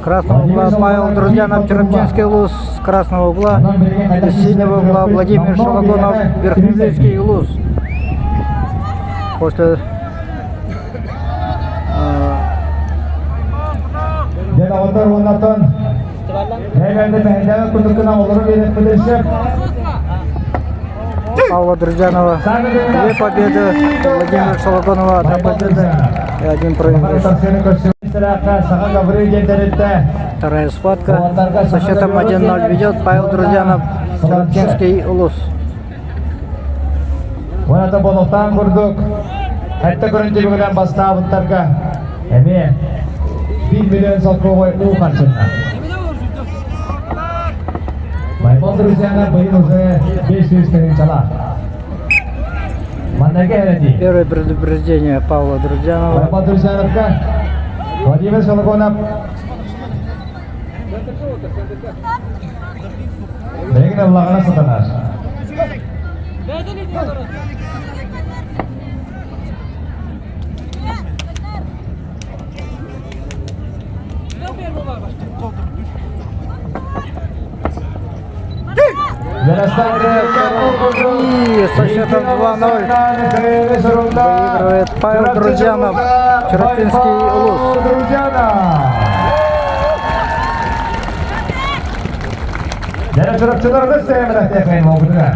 красного угла Павел Друзьянов, Черепчинский Улус, с красного угла, и с синего угла Владимир Шелогонов, Верхнеуфлейский Улус. После Павла Друзьянова 2 победы, Владимира Шелогонова 1 победа и 1 проигрыш. Вторая схватка со счетом 1-0 ведет Павел Друзьянов, Черепчинский Улус. Оны болуктан көрдік. Әтті көрінтелігінен бастабыттарға әме 1 миллион солковой ұл қаршында. Павел Друзьянов бұйын уже 500 кәрін чала. Мандайға әрәді. Первое предупреждение Павла Друзьянова. Павел Друзьяновқа Владимир Шелогонов. Бәйгін ұлағына сатанар. И со счетом 2-0 выигрывает Павел Друзьянов, Черепчинский Улус. Yana Черепчиларды сәймін әтәқайын олғыдыға.